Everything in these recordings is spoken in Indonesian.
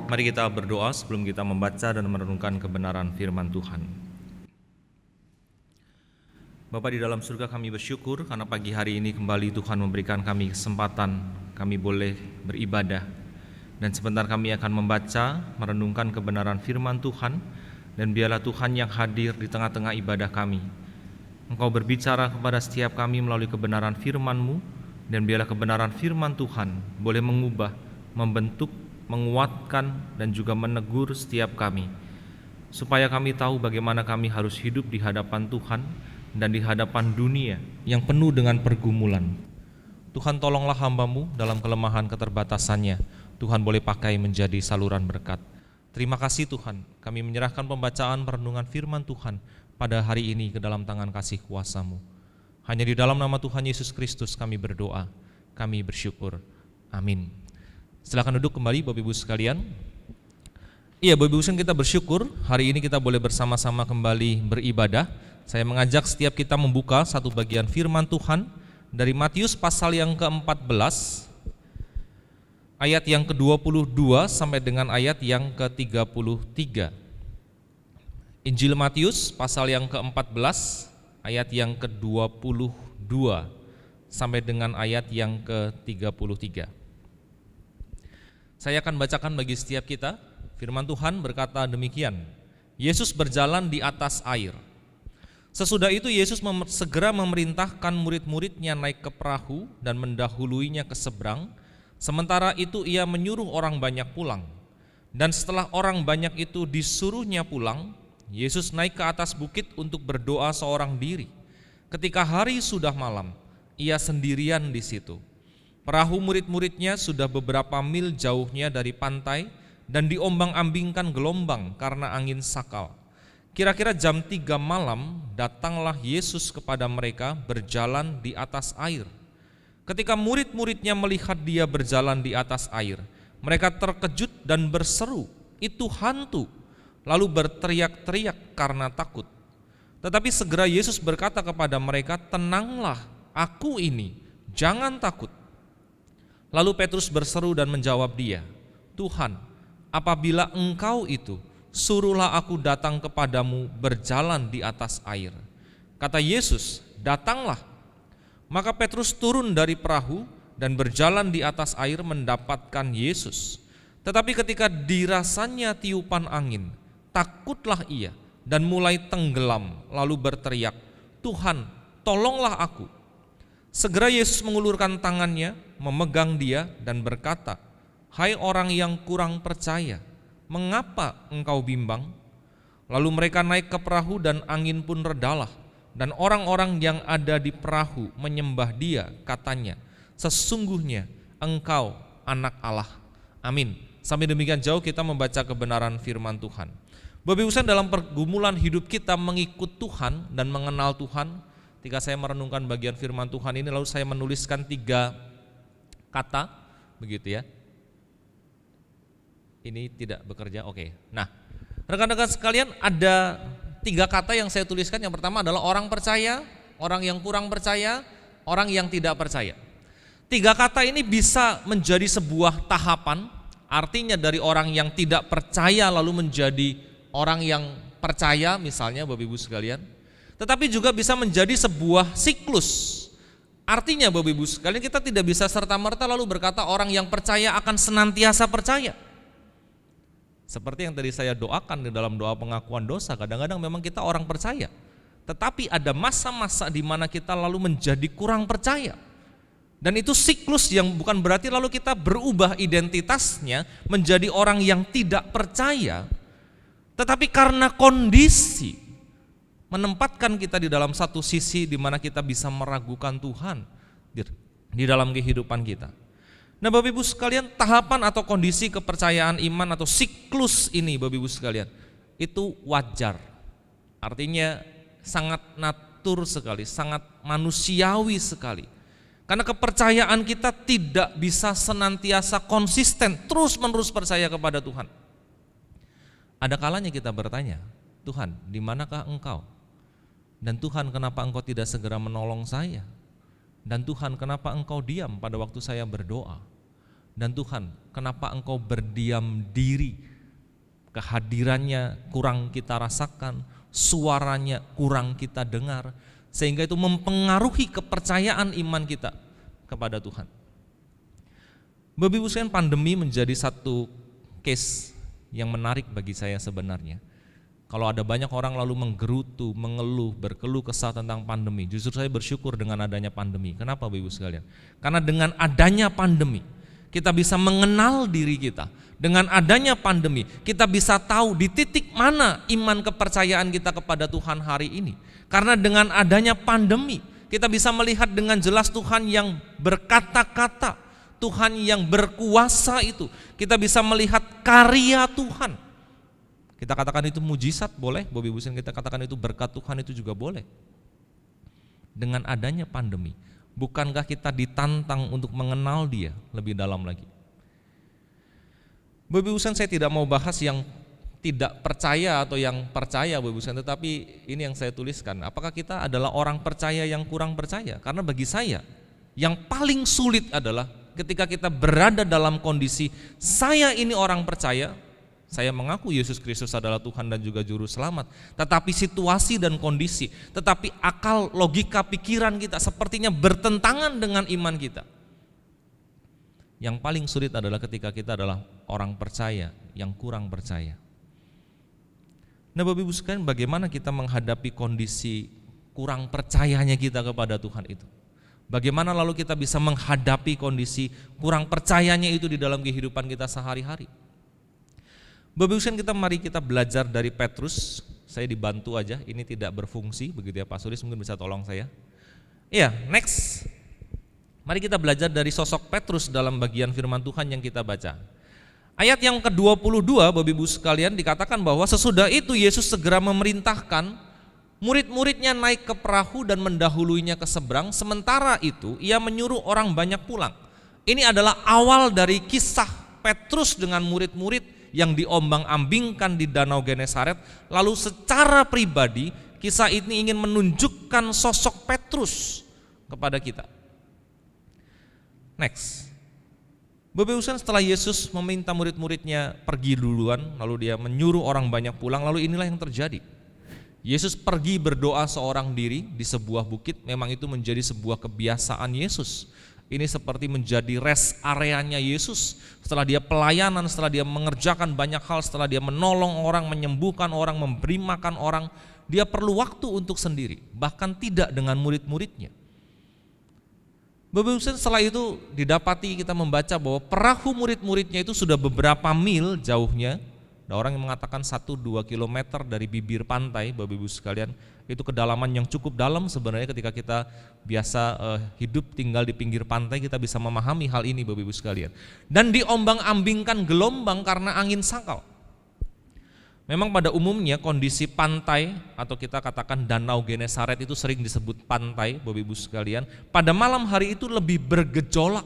Mari kita berdoa sebelum kita membaca dan merenungkan kebenaran firman Tuhan. Bapa di dalam surga, kami bersyukur karena pagi hari ini kembali Tuhan memberikan kami kesempatan kami boleh beribadah. Dan sebentar kami akan membaca, merenungkan kebenaran firman Tuhan, dan biarlah Tuhan yang hadir di tengah-tengah ibadah kami. Engkau berbicara kepada setiap kami melalui kebenaran firman-Mu, dan biarlah kebenaran firman Tuhan boleh mengubah, membentuk, menguatkan, dan juga menegur setiap kami, supaya kami tahu bagaimana kami harus hidup di hadapan Tuhan dan di hadapan dunia yang penuh dengan pergumulan. Tuhan, tolonglah hamba-Mu dalam kelemahan keterbatasannya. Tuhan boleh pakai menjadi saluran berkat. Terima kasih Tuhan, kami menyerahkan pembacaan perenungan firman Tuhan pada hari ini ke dalam tangan kasih kuasa-Mu. Hanya di dalam nama Tuhan Yesus Kristus kami berdoa, kami bersyukur. Amin. Silakan duduk kembali Bapak Ibu sekalian. Iya, Bapak Ibu sekalian, kita bersyukur hari ini kita boleh bersama-sama kembali beribadah. Saya mengajak setiap kita membuka satu bagian firman Tuhan dari Matius pasal yang ke-14, ayat yang ke-22 sampai dengan ayat yang ke-33. Injil Matius pasal yang ke-14, ayat yang ke-22 sampai dengan ayat yang ke-33. Saya akan bacakan bagi setiap kita. Firman Tuhan berkata demikian: Yesus berjalan di atas air. Sesudah itu Yesus segera memerintahkan murid-muridnya naik ke perahu dan mendahuluinya ke seberang. Sementara itu ia menyuruh orang banyak pulang. Dan setelah orang banyak itu disuruhnya pulang, Yesus naik ke atas bukit untuk berdoa seorang diri. Ketika hari sudah malam, ia sendirian di situ. Perahu murid-muridnya sudah beberapa mil jauhnya dari pantai dan diombang-ambingkan gelombang karena angin sakal. Kira-kira jam 3 malam datanglah Yesus kepada mereka berjalan di atas air. Ketika murid-muridnya melihat dia berjalan di atas air, mereka terkejut dan berseru, "Itu hantu!" Lalu berteriak-teriak karena takut. Tetapi segera Yesus berkata kepada mereka, "Tenanglah, aku ini, jangan takut." Lalu Petrus berseru dan menjawab dia, "Tuhan, apabila Engkau itu, suruhlah aku datang kepadamu berjalan di atas air." Kata Yesus, "Datanglah." Maka Petrus turun dari perahu dan berjalan di atas air mendapatkan Yesus. Tetapi ketika dirasanya tiupan angin, takutlah ia dan mulai tenggelam, lalu berteriak, "Tuhan, tolonglah aku." Segera Yesus mengulurkan tangannya, memegang dia dan berkata, "Hai orang yang kurang percaya, mengapa engkau bimbang?" Lalu mereka naik ke perahu dan angin pun redalah, dan orang-orang yang ada di perahu menyembah dia, katanya, "Sesungguhnya engkau anak Allah." Amin. Sampai demikian jauh kita membaca kebenaran firman Tuhan. Bapak Ibu sekalian, dalam pergumulan hidup kita mengikut Tuhan dan mengenal Tuhan, ketika saya merenungkan bagian firman Tuhan ini, lalu saya menuliskan 3 kata, begitu ya. Ini tidak bekerja, oke. Nah, rekan-rekan sekalian, ada 3 kata yang saya tuliskan. Yang pertama adalah orang percaya, orang yang kurang percaya, orang yang tidak percaya. 3 kata ini bisa menjadi sebuah tahapan, artinya dari orang yang tidak percaya lalu menjadi orang yang percaya, misalnya Bapak Ibu sekalian. Tetapi juga bisa menjadi sebuah siklus. Artinya Bapak Ibu sekalian, kita tidak bisa serta-merta lalu berkata orang yang percaya akan senantiasa percaya. Seperti yang tadi saya doakan di dalam doa pengakuan dosa, kadang-kadang memang kita orang percaya, tetapi ada masa-masa di mana kita lalu menjadi kurang percaya. Dan itu siklus yang bukan berarti lalu kita berubah identitasnya menjadi orang yang tidak percaya, tetapi karena kondisi menempatkan kita di dalam satu sisi di mana kita bisa meragukan Tuhan di dalam kehidupan kita. Nah Bapak Ibu sekalian, tahapan atau kondisi kepercayaan iman atau siklus ini Bapak Ibu sekalian, itu wajar. Artinya sangat natur sekali, sangat manusiawi sekali. Karena kepercayaan kita tidak bisa senantiasa konsisten, terus-menerus percaya kepada Tuhan. Ada kalanya kita bertanya, "Tuhan, di manakah Engkau? Dan Tuhan, kenapa Engkau tidak segera menolong saya? Dan Tuhan, kenapa Engkau diam pada waktu saya berdoa? Dan Tuhan, Kenapa engkau berdiam diri? Kehadirannya kurang kita rasakan, suaranya kurang kita dengar, sehingga itu mempengaruhi kepercayaan iman kita kepada Tuhan. Bapak Ibu sekalian, pandemi menjadi satu case yang menarik bagi saya sebenarnya. Kalau ada banyak orang lalu menggerutu, mengeluh, berkeluh kesah tentang pandemi, justru saya bersyukur dengan adanya pandemi. Kenapa Bapak Ibu sekalian? Karena dengan adanya pandemi, kita bisa mengenal diri kita. Dengan adanya pandemi, kita bisa tahu di titik mana iman kepercayaan kita kepada Tuhan hari ini. Karena dengan adanya pandemi, kita bisa melihat dengan jelas Tuhan yang berkata-kata, Tuhan yang berkuasa itu. Kita bisa melihat karya Tuhan. Kita katakan itu mujizat boleh, Bapak Ibu sekalian, kita katakan itu berkat Tuhan itu juga boleh. Dengan adanya pandemi, bukankah kita ditantang untuk mengenal Dia lebih dalam lagi? Bapak Ibu sekalian, saya tidak mau bahas yang tidak percaya atau yang percaya Bapak Ibu sekalian, tetapi ini yang saya tuliskan, apakah kita adalah orang percaya yang kurang percaya? Karena bagi saya, yang paling sulit adalah ketika kita berada dalam kondisi saya ini orang percaya, saya mengaku Yesus Kristus adalah Tuhan dan juga Juru Selamat, tetapi situasi dan kondisi, tetapi akal, logika, pikiran kita sepertinya bertentangan dengan iman kita. Yang paling sulit adalah ketika kita adalah orang percaya yang kurang percaya. Nah Bapak Ibu sekalian, bagaimana kita menghadapi kondisi kurang percayanya kita kepada Tuhan itu? Bagaimana lalu kita bisa menghadapi kondisi kurang percayanya itu di dalam kehidupan kita sehari-hari? Bapak Ibu sekalian, mari kita belajar dari Petrus. Saya dibantu aja, ini tidak berfungsi begitu ya Pak Suris, mungkin bisa tolong saya. Iya, next. Mari kita belajar dari sosok Petrus dalam bagian firman Tuhan yang kita baca. Ayat yang ke-22 Bapak Ibu sekalian dikatakan bahwa sesudah itu Yesus segera memerintahkan murid-muridnya naik ke perahu dan mendahuluinya ke seberang, sementara itu ia menyuruh orang banyak pulang. Ini adalah awal dari kisah Petrus dengan murid-murid yang diombang-ambingkan di Danau Genesaret. Lalu secara pribadi kisah ini ingin menunjukkan sosok Petrus kepada kita. Next. Bapak Ibu sekalian, setelah Yesus meminta murid-muridnya pergi duluan, lalu dia menyuruh orang banyak pulang, lalu inilah yang terjadi. Yesus pergi berdoa seorang diri di sebuah bukit, memang itu menjadi sebuah kebiasaan Yesus. Ini seperti menjadi rest areanya Yesus. Setelah dia pelayanan, setelah dia mengerjakan banyak hal, setelah dia menolong orang, menyembuhkan orang, memberi makan orang, dia perlu waktu untuk sendiri, bahkan tidak dengan murid-muridnya. Bapak Ibu sekalian, setelah itu didapati kita membaca bahwa perahu murid-muridnya itu sudah beberapa mil jauhnya. Ada orang yang mengatakan 1-2 kilometer dari bibir pantai, Bapak Ibu sekalian. Itu kedalaman yang cukup dalam sebenarnya ketika kita biasa hidup tinggal di pinggir pantai, kita bisa memahami hal ini Bapak Ibu sekalian. Dan diombang-ambingkan gelombang karena angin sakal. Memang pada umumnya kondisi pantai atau kita katakan Danau Genesaret itu sering disebut pantai Bapak Ibu sekalian. Pada malam hari itu lebih bergejolak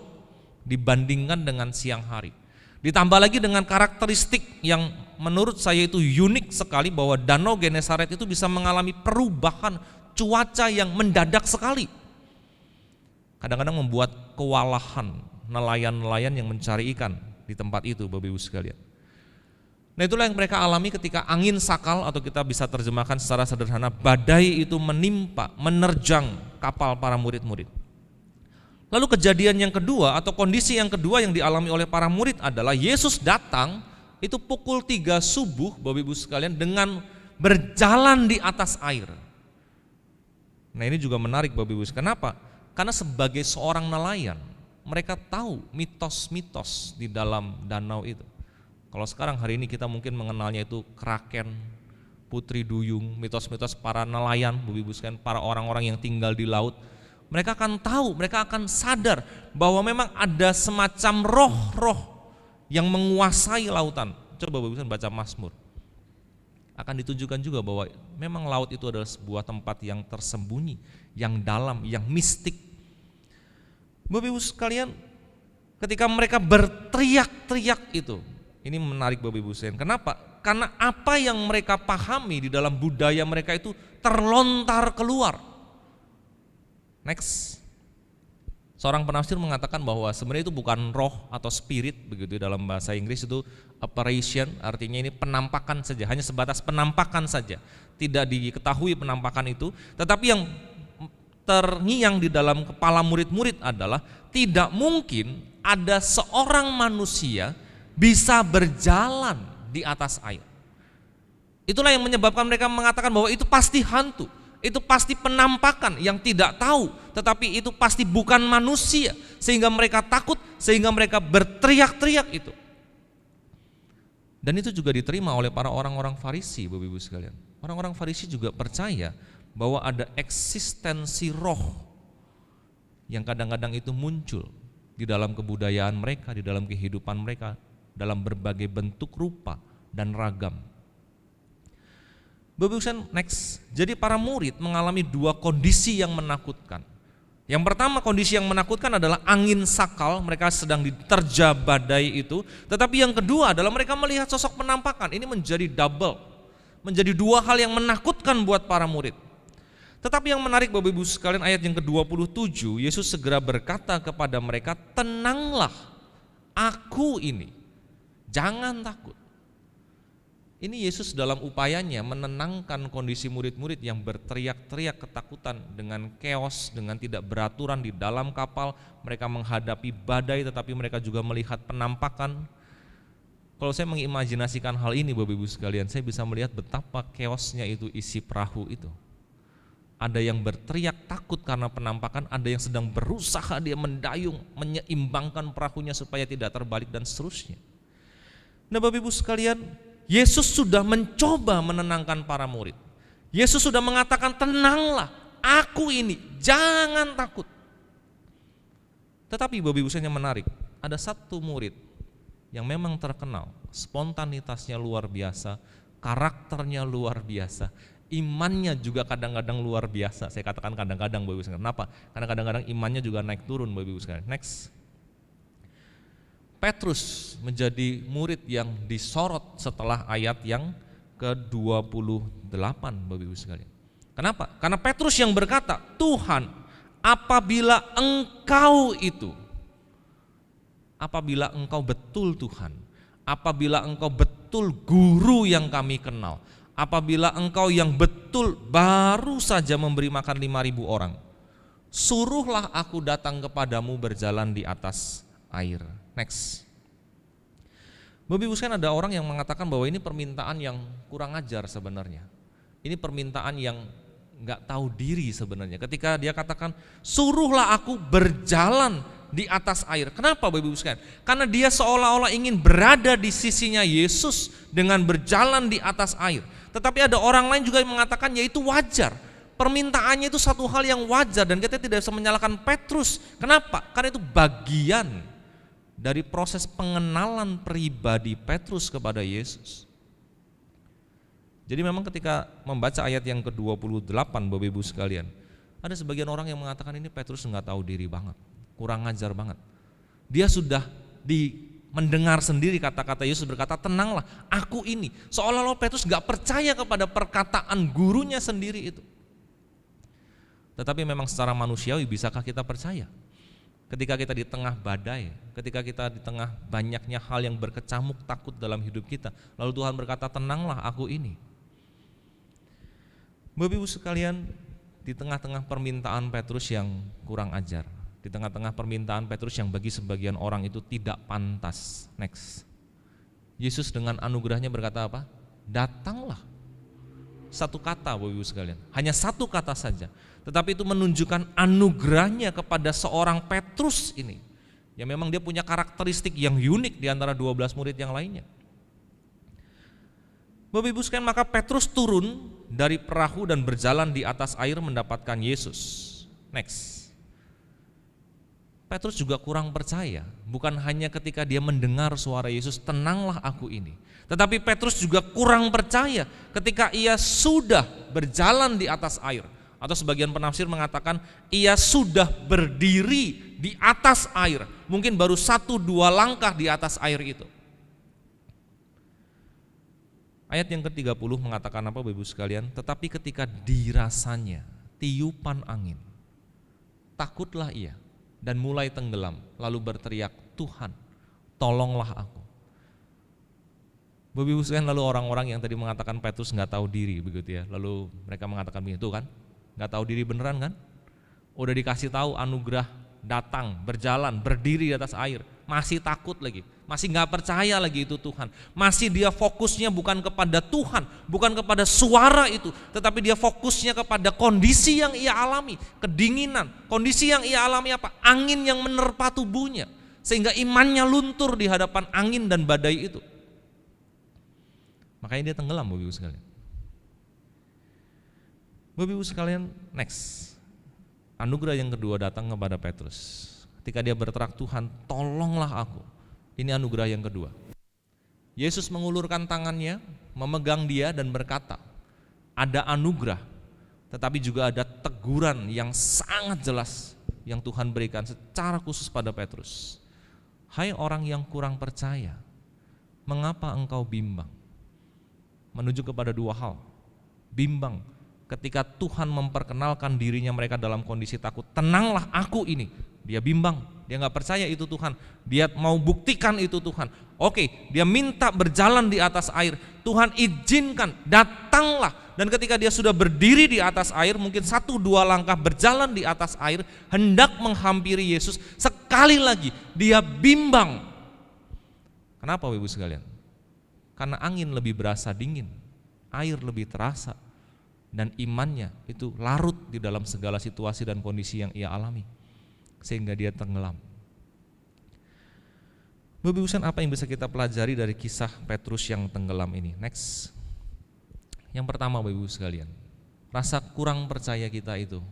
dibandingkan dengan siang hari. Ditambah lagi dengan karakteristik yang menurut saya itu unik sekali bahwa Danau Genesaret itu bisa mengalami perubahan cuaca yang mendadak sekali. Kadang-kadang membuat kewalahan nelayan-nelayan yang mencari ikan di tempat itu Bapak Ibu sekalian. Nah itulah yang mereka alami ketika angin sakal atau kita bisa terjemahkan secara sederhana badai itu menimpa, menerjang kapal para murid-murid. Lalu kejadian yang kedua atau kondisi yang kedua yang dialami oleh para murid adalah Yesus datang itu pukul 3 subuh Bapak Ibu sekalian dengan berjalan di atas air. Nah ini juga menarik Bapak Ibu sekalian. Kenapa? Karena sebagai seorang nelayan mereka tahu mitos-mitos di dalam danau itu. Kalau sekarang hari ini kita mungkin mengenalnya itu kraken, putri duyung, mitos-mitos para nelayan Bapak Ibu sekalian, para orang-orang yang tinggal di laut. Mereka akan tahu, mereka akan sadar bahwa memang ada semacam roh-roh yang menguasai lautan. Coba Bapak Ibu baca Mazmur. Akan ditunjukkan juga bahwa memang laut itu adalah sebuah tempat yang tersembunyi, yang dalam, yang mistik. Bapak Ibu sekalian, ketika mereka berteriak-teriak itu, ini menarik Bapak Ibu sekalian. Kenapa? Karena apa yang mereka pahami di dalam budaya mereka itu terlontar keluar. Next. Seorang penafsir mengatakan bahwa sebenarnya itu bukan roh atau spirit begitu, dalam bahasa Inggris itu apparition, artinya ini penampakan saja, hanya sebatas penampakan saja. Tidak diketahui penampakan itu, tetapi yang terngiang di dalam kepala murid-murid adalah tidak mungkin ada seorang manusia bisa berjalan di atas air. Itulah yang menyebabkan mereka mengatakan bahwa itu pasti hantu. Itu pasti penampakan yang tidak tahu, tetapi itu pasti bukan manusia, sehingga mereka takut, sehingga mereka berteriak-teriak itu. Dan itu juga diterima oleh para orang-orang Farisi, Bapak Ibu sekalian. Orang-orang Farisi juga percaya bahwa ada eksistensi roh yang kadang-kadang itu muncul di dalam kebudayaan mereka, di dalam kehidupan mereka, dalam berbagai bentuk, rupa, dan ragam. Bapak Ibu, next. Jadi para murid mengalami dua kondisi yang menakutkan. Yang pertama, kondisi yang menakutkan adalah angin sakal, mereka sedang diterja badai itu. Tetapi yang kedua adalah mereka melihat sosok penampakan. Ini menjadi double, menjadi dua hal yang menakutkan buat para murid. Tetapi yang menarik Bapak Ibu sekalian, ayat yang ke-27, Yesus segera berkata kepada mereka, tenanglah, aku ini, jangan takut. Ini Yesus dalam upayanya menenangkan kondisi murid-murid yang berteriak-teriak ketakutan dengan keos, dengan tidak beraturan di dalam kapal. Mereka menghadapi badai tetapi mereka juga melihat penampakan. Kalau saya mengimajinasikan hal ini Bapak Ibu sekalian, saya bisa melihat betapa keosnya itu isi perahu itu. Ada yang berteriak takut karena penampakan, ada yang sedang berusaha dia mendayung, menyeimbangkan perahunya supaya tidak terbalik dan seterusnya. Nah Bapak Ibu sekalian, Yesus sudah mencoba menenangkan para murid. Yesus sudah mengatakan, tenanglah, aku ini, jangan takut. Tetapi Bapak Ibu sekalian, yang menarik, ada satu murid yang memang terkenal, spontanitasnya luar biasa, karakternya luar biasa, imannya juga kadang-kadang luar biasa. Saya katakan kadang-kadang Bapak Ibu sekalian. Kenapa? Karena kadang-kadang imannya juga naik turun Bapak Ibu sekalian. Next. Petrus menjadi murid yang disorot setelah ayat yang ke-28 Bapak Ibu sekalian. Kenapa? Karena Petrus yang berkata, Tuhan, apabila engkau betul Tuhan, apabila engkau betul guru yang kami kenal, apabila engkau yang betul baru saja memberi makan 5.000 orang, suruhlah aku datang kepadamu berjalan di atas air. Next. Bapak Ibu sekalian, ada orang yang mengatakan bahwa ini permintaan yang kurang ajar sebenarnya. Ini permintaan yang enggak tahu diri sebenarnya. Ketika dia katakan, suruhlah aku berjalan di atas air. Kenapa Bapak Ibu sekalian? Karena dia seolah-olah ingin berada di sisinya Yesus dengan berjalan di atas air. Tetapi ada orang lain juga yang mengatakan ya itu wajar. Permintaannya itu satu hal yang wajar dan kita tidak bisa menyalahkan Petrus. Kenapa? Karena itu bagian dari proses pengenalan pribadi Petrus kepada Yesus. Jadi memang ketika membaca ayat yang ke-28 Bapak Ibu sekalian, ada sebagian orang yang mengatakan ini Petrus enggak tahu diri banget, kurang ajar banget. Dia sudah mendengar sendiri kata-kata Yesus berkata, tenanglah, aku ini. Seolah-olah Petrus enggak percaya kepada perkataan gurunya sendiri itu. Tetapi memang secara manusiawi bisakah kita percaya? Ketika kita di tengah badai, ketika kita di tengah banyaknya hal yang berkecamuk takut dalam hidup kita, lalu Tuhan berkata, tenanglah aku ini. Bapak Ibu sekalian, di tengah-tengah permintaan Petrus yang kurang ajar, di tengah-tengah permintaan Petrus yang bagi sebagian orang itu tidak pantas. Next. Yesus dengan anugerahnya berkata apa? Datanglah. Satu kata Bapak Ibu sekalian, hanya satu kata saja. Tetapi itu menunjukkan anugerahnya kepada seorang Petrus ini, yang memang dia punya karakteristik yang unik di antara 12 murid yang lainnya. Bapak Ibu sekalian, maka Petrus turun dari perahu dan berjalan di atas air mendapatkan Yesus. Next. Petrus juga kurang percaya, bukan hanya ketika dia mendengar suara Yesus, tenanglah aku ini. Tetapi Petrus juga kurang percaya ketika ia sudah berjalan di atas air. Atau sebagian penafsir mengatakan ia sudah berdiri di atas air, mungkin baru 1-2 langkah di atas air itu. Ayat yang ke-30 mengatakan apa Bapak Ibu sekalian? Tetapi ketika dirasanya tiupan angin, takutlah ia. dan mulai tenggelam, lalu berteriak, "Tuhan, tolonglah aku." Bapak Ibu sekalian, lalu orang-orang yang tadi mengatakan Petrus nggak tahu diri begitu ya, lalu mereka mengatakan begitu kan, nggak tahu diri beneran kan? Udah dikasih tahu anugerah, datang, berjalan, berdiri di atas air, masih takut lagi, masih nggak percaya lagi itu Tuhan, masih dia fokusnya bukan kepada Tuhan, bukan kepada suara itu, tetapi dia fokusnya kepada kondisi yang ia alami, kedinginan, kondisi yang ia alami apa? Angin yang menerpa tubuhnya, sehingga imannya luntur di hadapan angin dan badai itu. Makanya dia tenggelam, Bapak Ibu sekalian. Bapak Ibu sekalian, next. Anugerah yang kedua datang kepada Petrus. Ketika dia berteriak, "Tuhan, tolonglah aku." Ini anugerah yang kedua. Yesus mengulurkan tangannya, memegang dia dan berkata, ada anugerah, tetapi juga ada teguran yang sangat jelas yang Tuhan berikan secara khusus pada Petrus. "Hai orang yang kurang percaya, mengapa engkau bimbang?" Menuju kepada dua hal. Bimbang ketika Tuhan memperkenalkan dirinya mereka dalam kondisi takut. "Tenanglah, aku ini." Dia bimbang, dia gak percaya itu Tuhan, dia mau buktikan itu Tuhan. Oke, dia minta berjalan di atas air, Tuhan izinkan, datanglah. Dan ketika dia sudah berdiri di atas air, mungkin 1-2 langkah berjalan di atas air, hendak menghampiri Yesus, sekali lagi dia bimbang. Kenapa Bapak Ibu sekalian? Karena angin lebih berasa dingin, air lebih terasa, dan imannya itu larut di dalam segala situasi dan kondisi yang ia alami, sehingga dia tenggelam. Bapak Ibu sekalian, apa yang bisa kita pelajari dari kisah Petrus yang tenggelam ini? Next. Yang pertama Bapak Ibu sekalian, rasa kurang percaya kita itu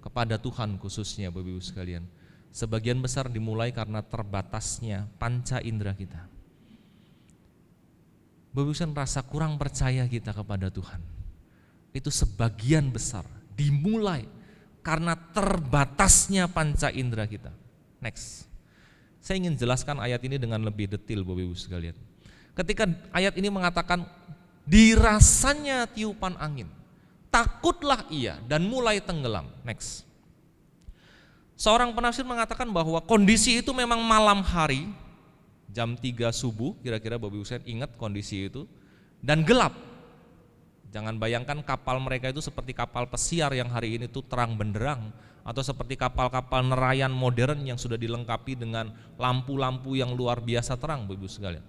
kepada Tuhan khususnya Bapak Ibu sekalian, sebagian besar dimulai karena terbatasnya panca indera kita. Bapak Ibu sekalian, rasa kurang percaya kita kepada Tuhan itu sebagian besar dimulai karena terbatasnya panca indera kita. Next. Saya ingin jelaskan ayat ini dengan lebih detail Bapak Ibu sekalian. Ketika ayat ini mengatakan dirasanya tiupan angin, takutlah ia dan mulai tenggelam. Next. Seorang penafsir mengatakan bahwa kondisi itu memang malam hari, jam 3 subuh, kira-kira Bapak Ibu sekalian ingat kondisi itu, dan gelap. Jangan bayangkan kapal mereka itu seperti kapal pesiar yang hari ini tuh terang benderang, atau seperti kapal-kapal nelayan modern yang sudah dilengkapi dengan lampu-lampu yang luar biasa terang Bapak Ibu sekalian.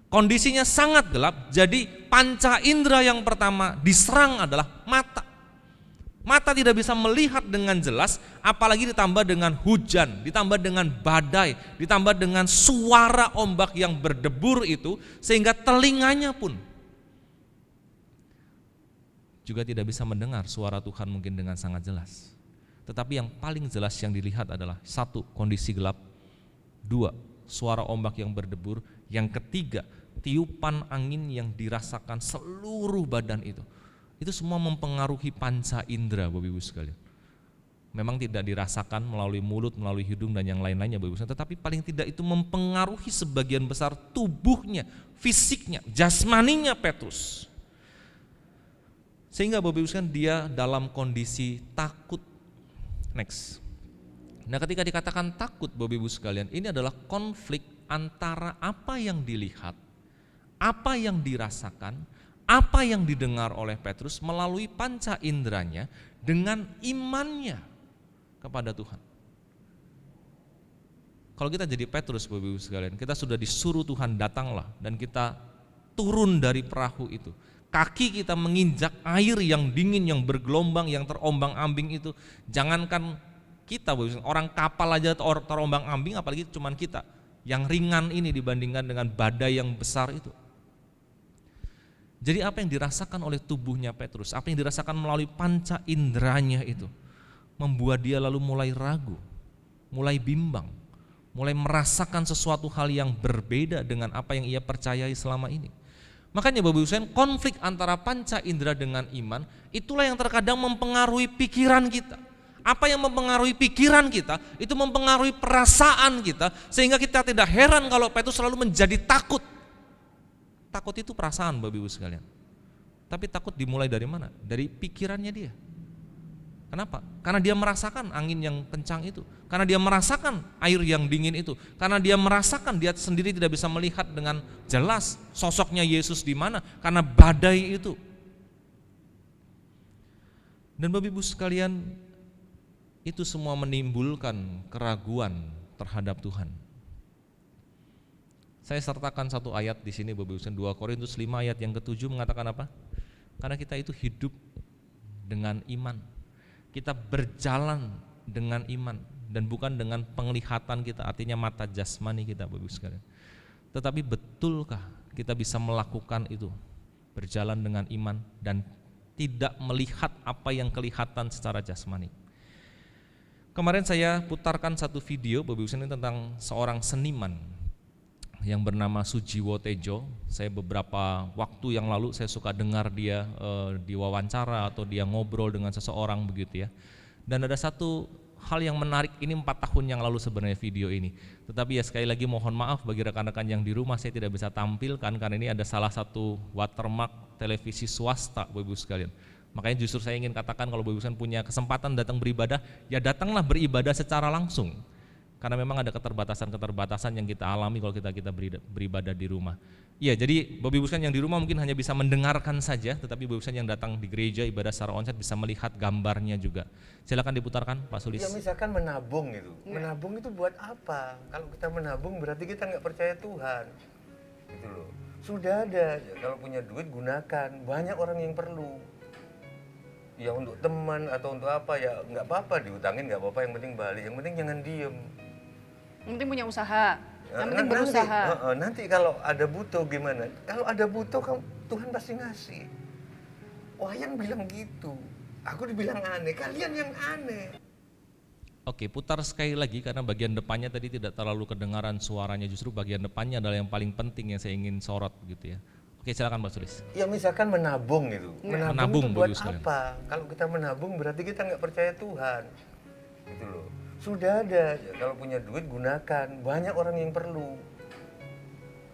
Kondisinya sangat gelap, jadi panca indera yang pertama diserang adalah mata. Mata tidak bisa melihat dengan jelas, apalagi ditambah dengan hujan, ditambah dengan badai, ditambah dengan suara ombak yang berdebur itu, sehingga telinganya pun juga tidak bisa mendengar suara Tuhan mungkin dengan sangat jelas. Tetapi yang paling jelas yang dilihat adalah 1, kondisi gelap, 2, suara ombak yang berdebur, yang ketiga, tiupan angin yang dirasakan seluruh badan itu. Itu semua mempengaruhi panca indera Bapak Ibu sekalian. Memang tidak dirasakan melalui mulut, melalui hidung dan yang lain-lainnya Bapak Ibu sekalian, tetapi paling tidak itu mempengaruhi sebagian besar tubuhnya, fisiknya, jasmaninya Petrus. Sehingga Bapak Ibu sekalian dia dalam kondisi takut. Next. Nah, ketika dikatakan takut Bapak Ibu sekalian, ini adalah konflik antara apa yang dilihat, apa yang dirasakan, apa yang didengar oleh Petrus melalui panca inderanya dengan imannya kepada Tuhan. Kalau kita jadi Petrus Bapak Ibu sekalian, kita sudah disuruh Tuhan datanglah, dan kita turun dari perahu itu. Kaki kita menginjak air yang dingin, yang bergelombang, yang terombang-ambing itu. Jangankan kita, orang kapal aja terombang-ambing, apalagi cuman kita yang ringan ini dibandingkan dengan badai yang besar itu. Jadi apa yang dirasakan oleh tubuhnya Petrus, apa yang dirasakan melalui panca inderanya itu, membuat dia lalu mulai ragu, mulai bimbang, mulai merasakan sesuatu hal yang berbeda dengan apa yang ia percayai selama ini. Makanya Bapak Ibu sekalian, konflik antara panca indera dengan iman, itulah yang terkadang mempengaruhi pikiran kita. Apa yang mempengaruhi pikiran kita, itu mempengaruhi perasaan kita, sehingga kita tidak heran kalau Petrus selalu menjadi takut. Takut itu perasaan Bapak Ibu sekalian. Tapi takut dimulai dari mana? Dari pikirannya dia. Kenapa? Karena dia merasakan angin yang kencang itu, karena dia merasakan air yang dingin itu, karena dia merasakan dia sendiri tidak bisa melihat dengan jelas sosoknya Yesus di mana, karena badai itu. Dan Bapak Ibu sekalian, itu semua menimbulkan keraguan terhadap Tuhan. Saya sertakan satu ayat di sini Bapak Ibu, 2 Korintus 5 ayat yang ke-7 mengatakan apa? Karena kita itu hidup dengan iman. Kita berjalan dengan iman dan bukan dengan penglihatan kita, artinya mata jasmani kita Bapak Ibu sekalian. Tetapi betulkah kita bisa melakukan itu? Berjalan dengan iman dan tidak melihat apa yang kelihatan secara jasmani. Kemarin saya putarkan satu video Bapak Ibu sekalian tentang seorang seniman yang bernama Sujiwo Tejo. Saya beberapa waktu yang lalu saya suka dengar dia diwawancara atau dia ngobrol dengan seseorang begitu ya. Dan ada satu hal yang menarik, ini 4 tahun yang lalu sebenarnya video ini. Tetapi ya sekali lagi mohon maaf bagi rekan-rekan yang di rumah saya tidak bisa tampilkan karena ini ada salah satu watermark televisi swasta Bapak Ibu sekalian. Makanya justru saya ingin katakan kalau Bapak Ibu sekalian punya kesempatan datang beribadah, ya datanglah beribadah secara langsung. Karena memang ada keterbatasan-keterbatasan yang kita alami kalau kita beribadah di rumah. Iya, jadi Bapak Ibu sekalian yang di rumah mungkin hanya bisa mendengarkan saja, tetapi Bapak Ibu sekalian yang datang di gereja ibadah secara onsite bisa melihat gambarnya juga. Silakan diputarkan Pak Sulis. Ya misalkan menabung itu, menabung itu buat apa? Kalau kita menabung berarti kita nggak percaya Tuhan, gitu loh. Sudah ada, kalau punya duit gunakan. Banyak orang yang perlu. Ya untuk teman atau untuk apa ya nggak apa-apa, diutangin nggak apa-apa, yang penting balik, yang penting jangan diem. Yang penting punya usaha, yang penting berusaha. Nanti kalau ada butuh gimana? Kalau ada butuh Tuhan pasti ngasih. Wayan bilang gitu, aku dibilang aneh, kalian yang aneh. Oke, putar sekali lagi karena bagian depannya tadi tidak terlalu kedengaran suaranya, justru bagian depannya adalah yang paling penting yang saya ingin sorot gitu ya. Oke, silakan Pak Sulis. Ya misalkan menabung itu, menabung itu buat apa? Kalau kita menabung berarti kita nggak percaya Tuhan, gitu loh. Sudah ada, kalau punya duit gunakan. Banyak orang yang perlu.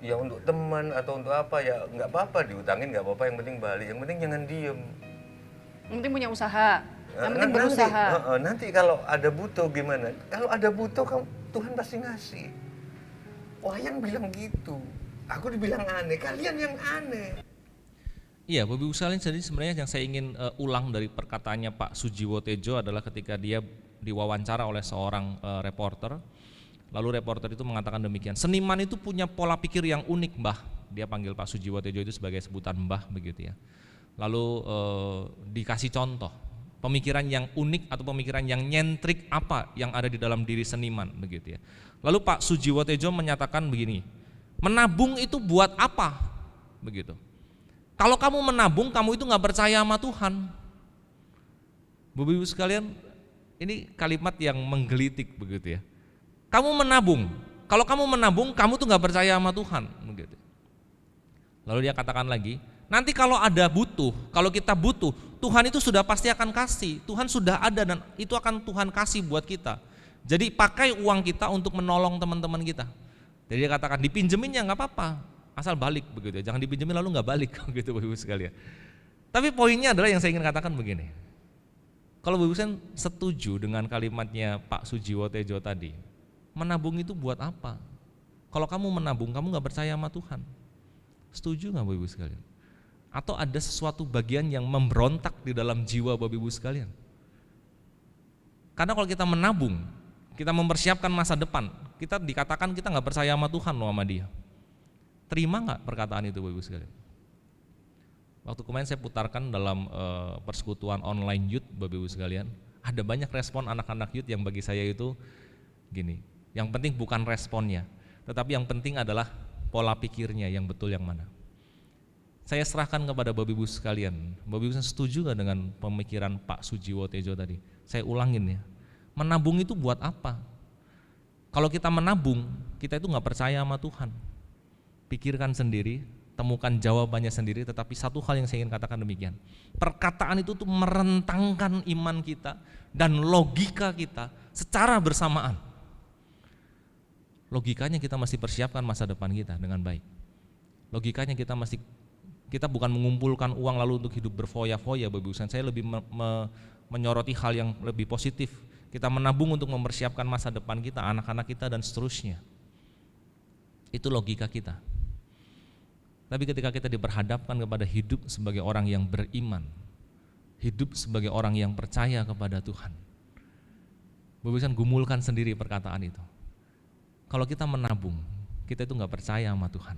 Ya untuk teman atau untuk apa ya nggak apa-apa, diutangin nggak apa-apa, yang penting balik, yang penting jangan diem. Yang penting punya usaha, yang penting berusaha. Nanti kalau ada butuh gimana? Kalau ada butuh Tuhan pasti ngasih. Wayan bilang gitu, aku dibilang aneh, kalian yang aneh. Iya, Bapak Ibu sekalian, jadi sebenarnya yang saya ingin ulang dari perkataannya Pak Sujiwo Tejo adalah ketika dia diwawancara oleh seorang reporter, lalu reporter itu mengatakan demikian, seniman itu punya pola pikir yang unik Mbah, dia panggil Pak Sujiwo Tejo itu sebagai sebutan Mbah begitu ya. Lalu dikasih contoh pemikiran yang unik atau pemikiran yang nyentrik apa yang ada di dalam diri seniman begitu ya. Lalu Pak Sujiwo Tejo menyatakan begini, menabung itu buat apa begitu. Kalau kamu menabung, kamu itu nggak percaya sama Tuhan. Bapak Ibu sekalian, ini kalimat yang menggelitik begitu ya. Kamu menabung, kalau kamu menabung, kamu tuh nggak percaya sama Tuhan begitu. Lalu dia katakan lagi, nanti kalau ada butuh, kalau kita butuh, Tuhan itu sudah pasti akan kasih. Tuhan sudah ada dan itu akan Tuhan kasih buat kita. Jadi pakai uang kita untuk menolong teman-teman kita. Jadi dia katakan dipinjemin ya nggak apa-apa, asal balik begitu ya. Jangan dipinjemin lalu nggak balik gitu Bapak Ibu sekalian. Tapi poinnya adalah yang saya ingin katakan begini. Kalau Bapak Ibu sekalian setuju dengan kalimatnya Pak Sujiwo Tejo tadi, menabung itu buat apa? Kalau kamu menabung, kamu nggak percaya sama Tuhan. Setuju nggak Bapak Ibu sekalian? Atau ada sesuatu bagian yang memberontak di dalam jiwa Bapak Ibu sekalian? Karena kalau kita menabung, kita mempersiapkan masa depan, kita dikatakan kita nggak percaya sama Tuhan loh sama Dia. Terima nggak perkataan itu Bapak Ibu sekalian? Waktu kemarin saya putarkan dalam persekutuan online youth Bapak Ibu sekalian, ada banyak respon anak-anak youth yang bagi saya itu gini, yang penting bukan responnya, tetapi yang penting adalah pola pikirnya yang betul yang mana. Saya serahkan kepada Bapak Ibu sekalian, Bapak Ibu setuju nggak dengan pemikiran Pak Sujiwo Tejo tadi? Saya ulangin ya, menabung itu buat apa? Kalau kita menabung, kita itu nggak percaya sama Tuhan. Pikirkan sendiri, temukan jawabannya sendiri, tetapi satu hal yang saya ingin katakan demikian. Perkataan itu tuh merentangkan iman kita dan logika kita secara bersamaan. Logikanya kita masih persiapkan masa depan kita dengan baik. Logikanya kita bukan mengumpulkan uang lalu untuk hidup berfoya-foya Bapak Ibu. Saya lebih menyoroti hal yang lebih positif. Kita menabung untuk mempersiapkan masa depan kita, anak-anak kita dan seterusnya. Itu logika kita. Tapi ketika kita diperhadapkan kepada hidup sebagai orang yang beriman, hidup sebagai orang yang percaya kepada Tuhan, Bapak Ibu gumulkan sendiri perkataan itu. Kalau kita menabung, kita itu nggak percaya sama Tuhan.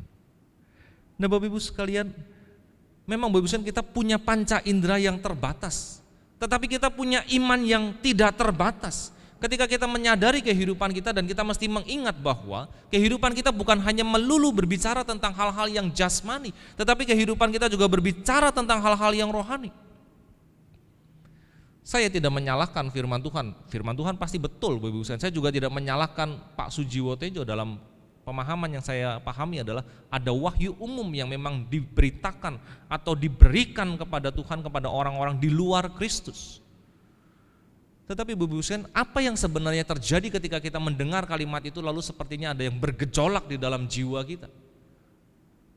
Nah Bapak Ibu sekalian, memang Bapak Ibu kita punya panca indera yang terbatas, tetapi kita punya iman yang tidak terbatas. Ketika kita menyadari kehidupan kita dan kita mesti mengingat bahwa kehidupan kita bukan hanya melulu berbicara tentang hal-hal yang jasmani, tetapi kehidupan kita juga berbicara tentang hal-hal yang rohani. Saya tidak menyalahkan firman Tuhan. Firman Tuhan pasti betul, Bapak Ibu. Saya juga tidak menyalahkan Pak Sujiwo Tejo. Dalam pemahaman yang saya pahami adalah ada wahyu umum yang memang diberitakan atau diberikan kepada Tuhan kepada orang-orang di luar Kristus. Tetapi Bapak Ibu sekalian, apa yang sebenarnya terjadi ketika kita mendengar kalimat itu lalu sepertinya ada yang bergejolak di dalam jiwa kita?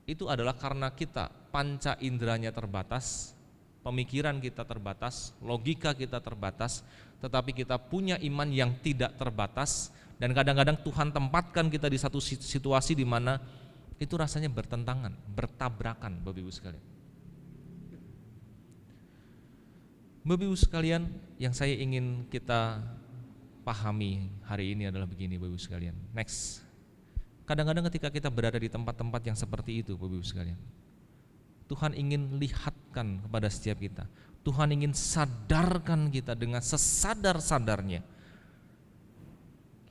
Itu adalah karena kita panca inderanya terbatas, pemikiran kita terbatas, logika kita terbatas, tetapi kita punya iman yang tidak terbatas, dan kadang-kadang Tuhan tempatkan kita di satu situasi di mana itu rasanya bertentangan, bertabrakan, Bapak Ibu sekalian. Bapak Ibu sekalian, yang saya ingin kita pahami hari ini adalah begini, Bapak Ibu sekalian. Next, kadang-kadang ketika kita berada di tempat-tempat yang seperti itu, Bapak Ibu sekalian, Tuhan ingin lihatkan kepada setiap kita, Tuhan ingin sadarkan kita dengan sesadar-sadarnya,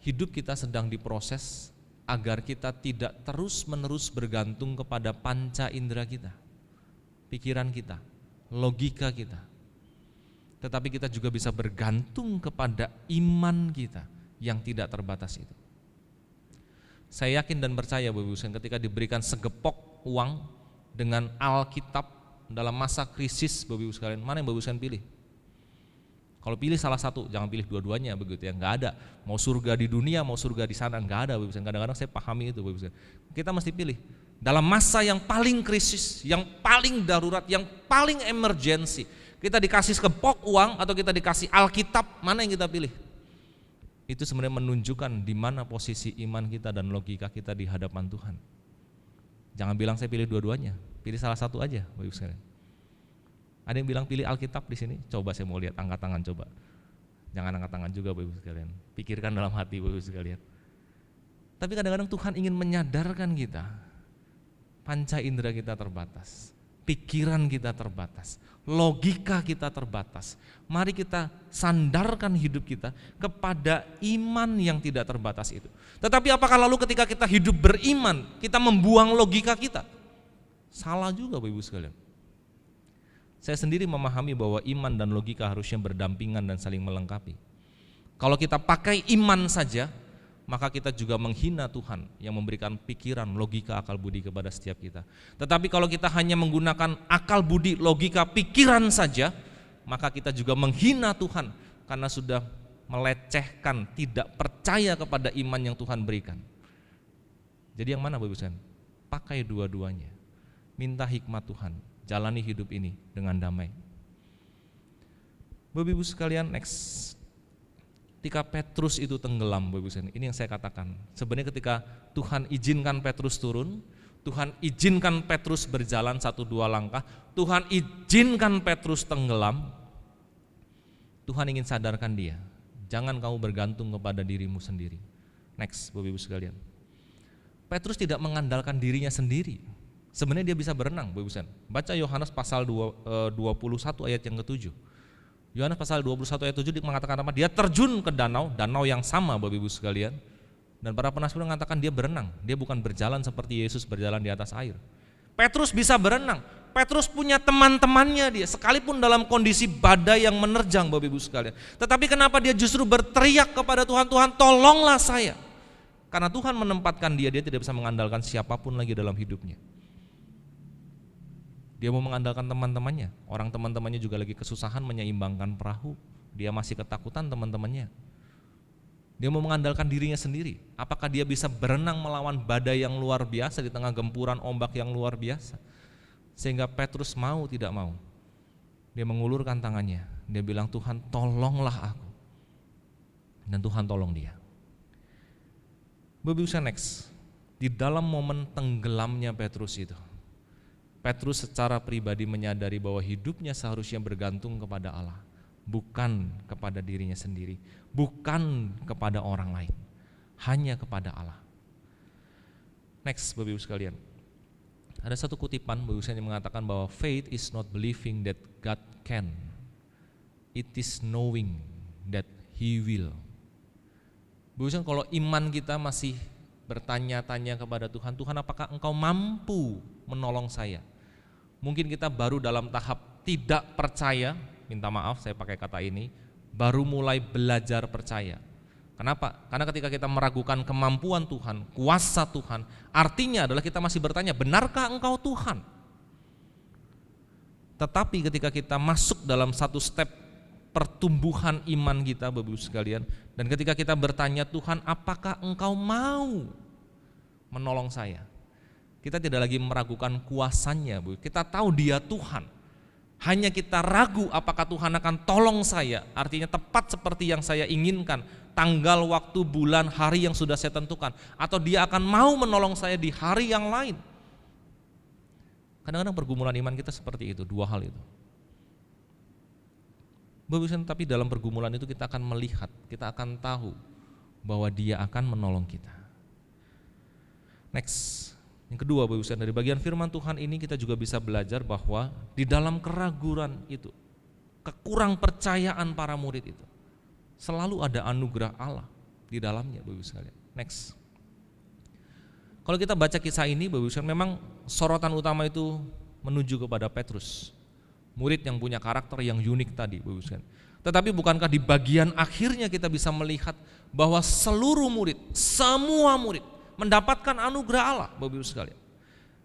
hidup kita sedang diproses agar kita tidak terus-menerus bergantung kepada panca indera kita, pikiran kita, logika kita, tetapi kita juga bisa bergantung kepada iman kita yang tidak terbatas itu. Saya yakin dan percaya Bapak Ibu sekalian, ketika diberikan segepok uang dengan Alkitab dalam masa krisis, Bapak Ibu sekalian, mana yang Bapak Ibu sekalian pilih? Kalau pilih salah satu, jangan pilih dua-duanya begitu ya, enggak ada. Mau surga di dunia, mau surga di sana, enggak ada Bapak Ibu sekalian. Kadang-kadang saya pahami itu Bapak Ibu sekalian. Kita mesti pilih dalam masa yang paling krisis, yang paling darurat, yang paling emergensi. Kita dikasih segepok uang atau kita dikasih Alkitab, mana yang kita pilih? Itu sebenarnya menunjukkan di mana posisi iman kita dan logika kita di hadapan Tuhan. Jangan bilang saya pilih dua-duanya, pilih salah satu aja, Bapak Ibu sekalian. Ada yang bilang pilih Alkitab di sini? Coba saya mau lihat, angkat tangan coba. Jangan angkat tangan juga Bapak Ibu sekalian. Pikirkan dalam hati Bapak Ibu sekalian. Tapi kadang-kadang Tuhan ingin menyadarkan kita, panca indera kita terbatas, pikiran kita terbatas, logika kita terbatas. Mari kita sandarkan hidup kita kepada iman yang tidak terbatas itu. Tetapi apakah lalu ketika kita hidup beriman, kita membuang logika kita? Salah juga Bapak Ibu sekalian. Saya sendiri memahami bahwa iman dan logika harusnya berdampingan dan saling melengkapi. Kalau kita pakai iman saja, maka kita juga menghina Tuhan yang memberikan pikiran, logika, akal budi kepada setiap kita. Tetapi kalau kita hanya menggunakan akal budi, logika, pikiran saja, maka kita juga menghina Tuhan karena sudah melecehkan, tidak percaya kepada iman yang Tuhan berikan. Jadi yang mana Bapak Ibu sekalian? Pakai dua-duanya. Minta hikmat Tuhan, jalani hidup ini dengan damai. Bapak Ibu sekalian, next. Ketika Petrus itu tenggelam, Bapak Ibu sekalian, ini yang saya katakan. Sebenarnya ketika Tuhan izinkan Petrus turun, Tuhan izinkan Petrus berjalan 1-2 langkah, Tuhan izinkan Petrus tenggelam, Tuhan ingin sadarkan dia, jangan kamu bergantung kepada dirimu sendiri. Next, Bapak Ibu sekalian. Petrus tidak mengandalkan dirinya sendiri. Sebenarnya dia bisa berenang, Bapak Ibu sekalian. Baca Yohanes pasal 21 ayat yang ke-7. Yohanes pasal 21 ayat 7 mengatakan apa? Dia terjun ke danau yang sama Bapak Ibu sekalian. Dan para penasihat mengatakan dia berenang, dia bukan berjalan seperti Yesus berjalan di atas air. Petrus bisa berenang, Petrus punya teman-temannya dia, sekalipun dalam kondisi badai yang menerjang Bapak Ibu sekalian. Tetapi kenapa dia justru berteriak kepada Tuhan, Tuhan tolonglah saya. Karena Tuhan menempatkan dia tidak bisa mengandalkan siapapun lagi dalam hidupnya. Dia mau mengandalkan teman-temannya, orang teman-temannya juga lagi kesusahan menyeimbangkan perahu, dia masih ketakutan teman-temannya. Dia mau mengandalkan dirinya sendiri, apakah dia bisa berenang melawan badai yang luar biasa di tengah gempuran ombak yang luar biasa? Sehingga Petrus mau tidak mau, dia mengulurkan tangannya, Dia bilang, Tuhan tolonglah aku. Dan Tuhan tolong dia. Bapak Ibu next, di dalam momen tenggelamnya Petrus itu, Petrus secara pribadi menyadari bahwa hidupnya seharusnya bergantung kepada Allah, bukan kepada dirinya sendiri, bukan kepada orang lain, hanya kepada Allah. Next, Bapak Ibu sekalian, ada satu kutipan Bapak Ibu sekalian yang mengatakan bahwa faith is not believing that God can, it is knowing that He will. Bapak Ibu sekalian, kalau iman kita masih bertanya-tanya kepada Tuhan, Tuhan apakah Engkau mampu menolong saya? Mungkin kita baru dalam tahap tidak percaya, minta maaf saya pakai kata ini, baru mulai belajar percaya. Kenapa? Karena ketika kita meragukan kemampuan Tuhan, kuasa Tuhan, artinya adalah kita masih bertanya, benarkah Engkau Tuhan? Tetapi ketika kita masuk dalam satu step pertumbuhan iman kita, Bapak Ibu sekalian, dan ketika kita bertanya, Tuhan apakah Engkau mau menolong saya? Kita tidak lagi meragukan kuasanya, Bu. Kita tahu Dia Tuhan. Hanya kita ragu apakah Tuhan akan tolong saya, artinya tepat seperti yang saya inginkan, tanggal, waktu, bulan, hari yang sudah saya tentukan, atau Dia akan mau menolong saya di hari yang lain. Kadang-kadang pergumulan iman kita seperti itu, dua hal itu. Tapi dalam pergumulan itu kita akan melihat, kita akan tahu bahwa Dia akan menolong kita. Next. Yang kedua, Bapak Ibu, dari bagian firman Tuhan ini kita juga bisa belajar bahwa di dalam keraguan itu, kekurang percayaan para murid itu, selalu ada anugerah Allah di dalamnya, Bapak Ibu sekalian. Next. Kalau kita baca kisah ini, Bapak Ibu sekalian, memang sorotan utama itu menuju kepada Petrus, murid yang punya karakter yang unik tadi, Bapak Ibu sekalian. Tetapi bukankah di bagian akhirnya kita bisa melihat bahwa seluruh murid, semua murid mendapatkan anugerah Allah, Bapak Ibu sekalian.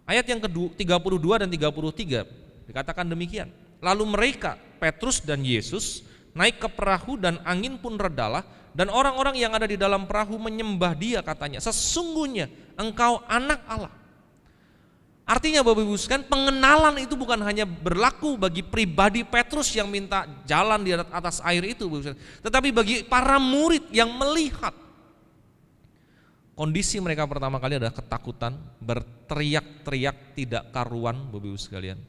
Ayat yang ke-32 dan 33 dikatakan demikian. Lalu mereka, Petrus dan Yesus, naik ke perahu dan angin pun redalah, dan orang-orang yang ada di dalam perahu menyembah Dia, katanya, sesungguhnya Engkau anak Allah. Artinya Bapak Ibu sekalian, pengenalan itu bukan hanya berlaku bagi pribadi Petrus yang minta jalan di atas air itu, Bapak Ibu sekalian, tetapi bagi para murid yang melihat. Kondisi mereka pertama kali adalah ketakutan, berteriak-teriak tidak karuan, Bapak Ibu sekalian.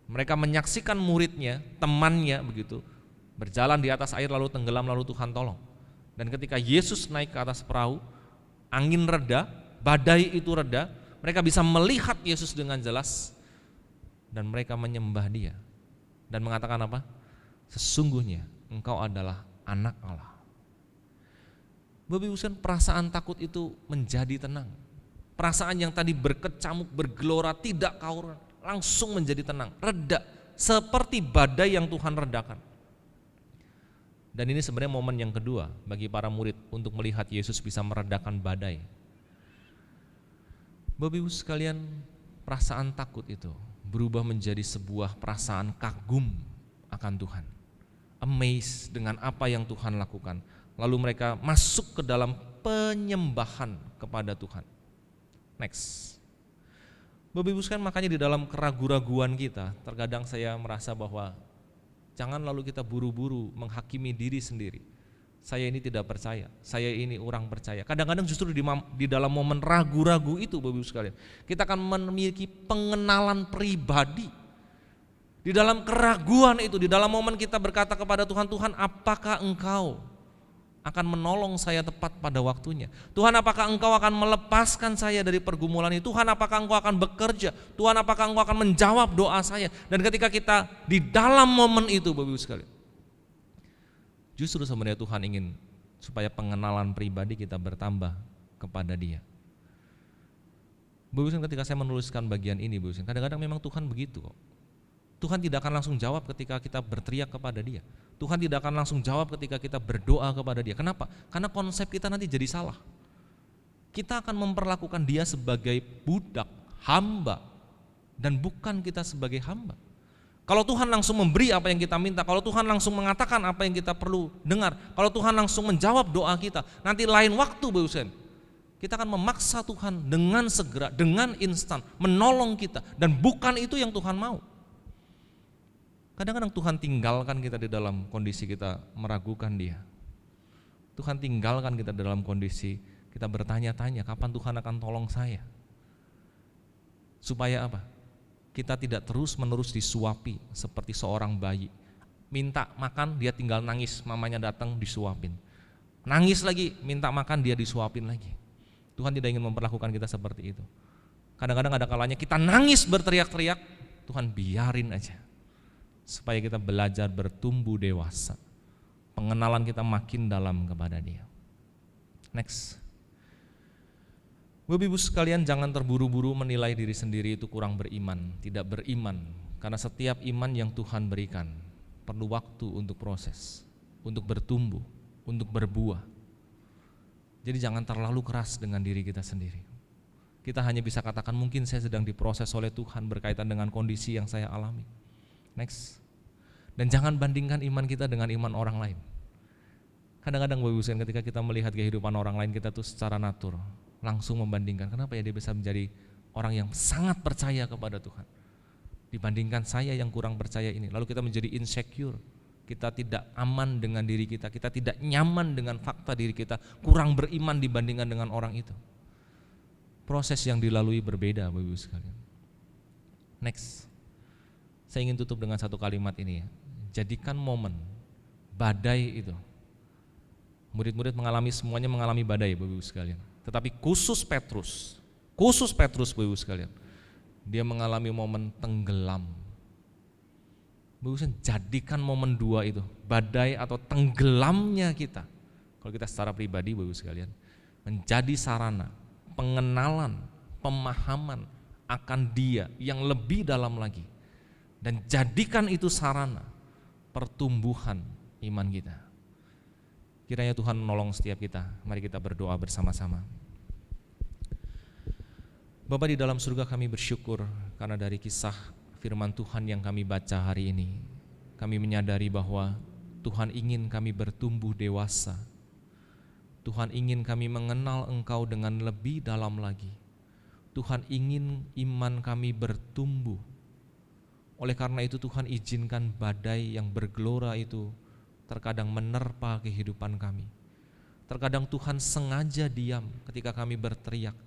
Mereka menyaksikan muridnya, temannya begitu, berjalan di atas air lalu tenggelam lalu Tuhan tolong. Dan ketika Yesus naik ke atas perahu, angin reda, badai itu reda, mereka bisa melihat Yesus dengan jelas dan mereka menyembah Dia dan mengatakan apa? Sesungguhnya Engkau adalah anak Allah. Bapak Ibu sekalian, perasaan takut itu menjadi tenang. Perasaan yang tadi berkecamuk, bergelora, tidak karuan, langsung menjadi tenang, reda, seperti badai yang Tuhan redakan. Dan ini sebenarnya momen yang kedua bagi para murid untuk melihat Yesus bisa meredakan badai. Bapak Ibu sekalian, perasaan takut itu berubah menjadi sebuah perasaan kagum akan Tuhan. Amazed dengan apa yang Tuhan lakukan. Lalu mereka masuk ke dalam penyembahan kepada Tuhan. Next. Bapak Ibu sekalian, makanya di dalam keraguan-raguan kita, terkadang saya merasa bahwa jangan lalu kita buru-buru menghakimi diri sendiri. Saya ini tidak percaya, saya ini orang percaya. Kadang-kadang justru di dalam momen ragu-ragu itu, Bapak Ibu sekalian, kita akan memiliki pengenalan pribadi. Di dalam keraguan itu, di dalam momen kita berkata kepada Tuhan, Tuhan apakah Engkau akan menolong saya tepat pada waktunya? Tuhan apakah Engkau akan melepaskan saya dari pergumulan ini? Tuhan apakah Engkau akan bekerja? Tuhan apakah Engkau akan menjawab doa saya? Dan ketika kita di dalam momen itu, Bapak Ibu sekalian, justru sebenarnya Tuhan ingin supaya pengenalan pribadi kita bertambah kepada Dia. Bapak Ibu sekalian, ketika saya menuliskan bagian ini, Bapak Ibu sekalian, kadang-kadang memang Tuhan begitu kok. Tuhan tidak akan langsung jawab ketika kita berteriak kepada Dia. Tuhan tidak akan langsung jawab ketika kita berdoa kepada Dia. Kenapa? Karena konsep kita nanti jadi salah. Kita akan memperlakukan Dia sebagai budak, hamba, dan bukan kita sebagai hamba. Kalau Tuhan langsung memberi apa yang kita minta, kalau Tuhan langsung mengatakan apa yang kita perlu dengar, kalau Tuhan langsung menjawab doa kita, nanti lain waktu, Bapak Ibu, kita akan memaksa Tuhan dengan segera, dengan instan, menolong kita, dan bukan itu yang Tuhan mau. Kadang-kadang Tuhan tinggalkan kita di dalam kondisi kita meragukan Dia. Tuhan tinggalkan kita dalam kondisi kita bertanya-tanya, kapan Tuhan akan tolong saya? Supaya apa? Kita tidak terus-menerus disuapi seperti seorang bayi. Minta makan, dia tinggal nangis, mamanya datang disuapin. Nangis lagi, minta makan, dia disuapin lagi. Tuhan tidak ingin memperlakukan kita seperti itu. Kadang-kadang ada kalanya kita nangis berteriak-teriak, Tuhan biarin aja. Supaya kita belajar bertumbuh dewasa. Pengenalan kita makin dalam kepada Dia. Next. Bapak Ibu sekalian, jangan terburu-buru menilai diri sendiri itu kurang beriman, tidak beriman. Karena setiap iman yang Tuhan berikan perlu waktu untuk proses, untuk bertumbuh, untuk berbuah. Jadi jangan terlalu keras dengan diri kita sendiri. Kita hanya bisa katakan mungkin saya sedang diproses oleh Tuhan berkaitan dengan kondisi yang saya alami. Next. Dan jangan bandingkan iman kita dengan iman orang lain. Kadang-kadang Bapak Ibu sekalian, ketika kita melihat kehidupan orang lain, kita tuh secara natur langsung membandingkan, kenapa ya dia bisa menjadi orang yang sangat percaya kepada Tuhan dibandingkan saya yang kurang percaya ini. Lalu kita menjadi insecure, kita tidak aman dengan diri kita tidak nyaman dengan fakta diri kita, kurang beriman dibandingkan dengan orang itu. Proses yang dilalui berbeda Bapak Ibu sekalian. Next. Saya ingin tutup dengan satu kalimat ini ya. Jadikan momen badai itu. Murid-murid semuanya mengalami badai Bapak Ibu sekalian. Tetapi khusus Petrus Bapak Ibu sekalian, dia mengalami momen tenggelam. Bapak Ibu sekalian, jadikan momen dua itu, badai atau tenggelamnya kita. Kalau kita secara pribadi Bapak Ibu sekalian, menjadi sarana pengenalan, pemahaman akan Dia yang lebih dalam lagi. Dan jadikan itu sarana pertumbuhan iman kita. Kiranya Tuhan menolong setiap kita. Mari kita berdoa bersama-sama. Bapa di dalam surga, kami bersyukur karena dari kisah firman Tuhan yang kami baca hari ini, kami menyadari bahwa Tuhan ingin kami bertumbuh dewasa. Tuhan ingin kami mengenal Engkau dengan lebih dalam lagi. Tuhan ingin iman kami bertumbuh. Oleh karena itu Tuhan izinkan badai yang bergelora itu terkadang menerpa kehidupan kami. Terkadang Tuhan sengaja diam ketika kami berteriak.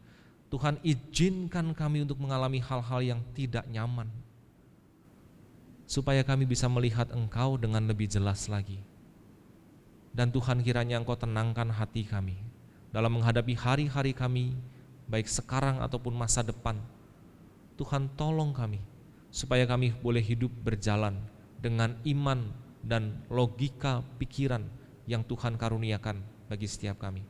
Tuhan izinkan kami untuk mengalami hal-hal yang tidak nyaman, supaya kami bisa melihat Engkau dengan lebih jelas lagi. Dan Tuhan, kiranya Engkau tenangkan hati kami dalam menghadapi hari-hari kami, baik sekarang ataupun masa depan. Tuhan, tolong kami supaya kami boleh hidup berjalan dengan iman dan logika pikiran yang Tuhan karuniakan bagi setiap kami.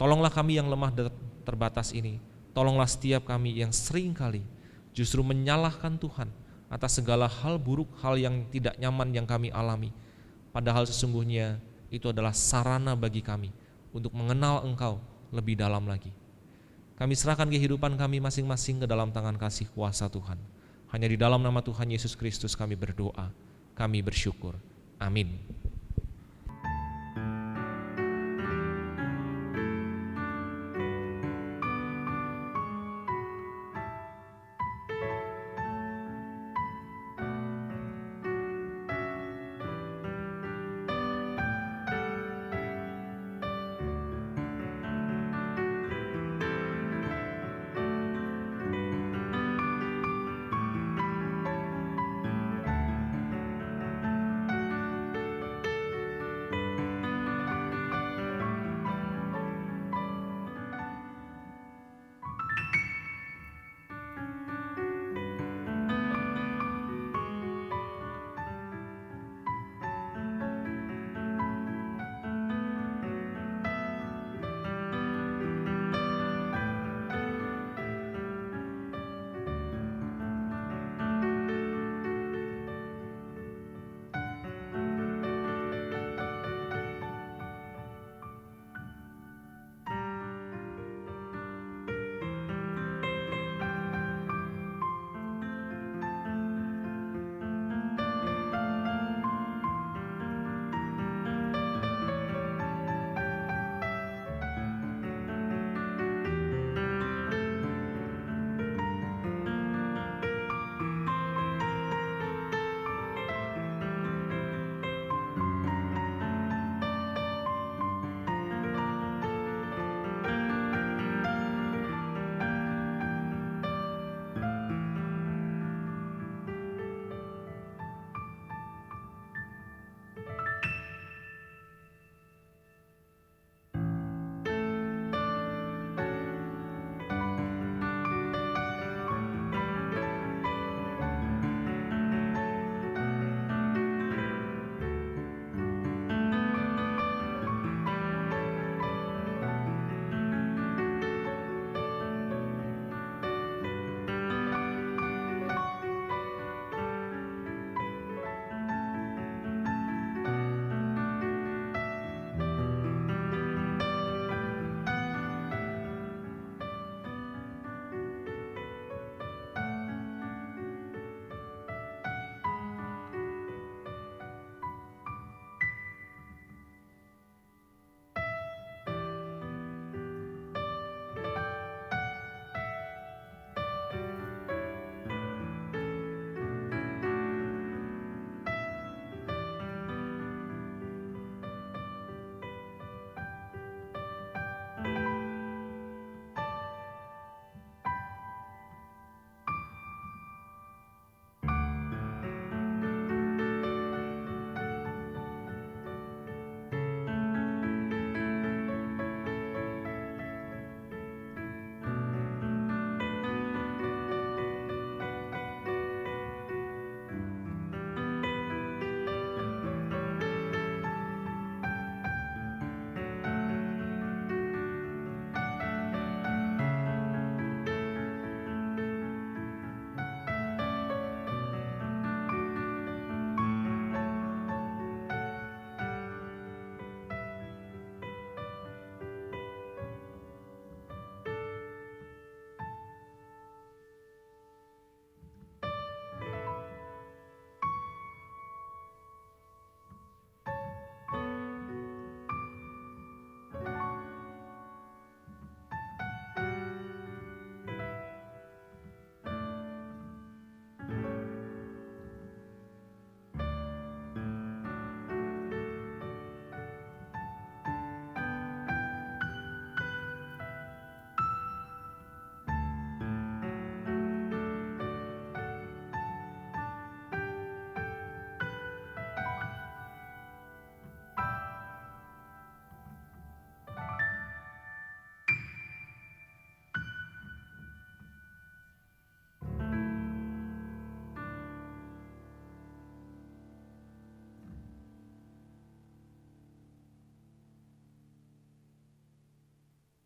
Tolonglah kami yang lemah dan terbatas ini. Tolonglah setiap kami yang sering kali justru menyalahkan Tuhan atas segala hal buruk, hal yang tidak nyaman yang kami alami. Padahal sesungguhnya itu adalah sarana bagi kami untuk mengenal Engkau lebih dalam lagi. Kami serahkan kehidupan kami masing-masing ke dalam tangan kasih kuasa Tuhan. Hanya di dalam nama Tuhan Yesus Kristus kami berdoa, kami bersyukur. Amin.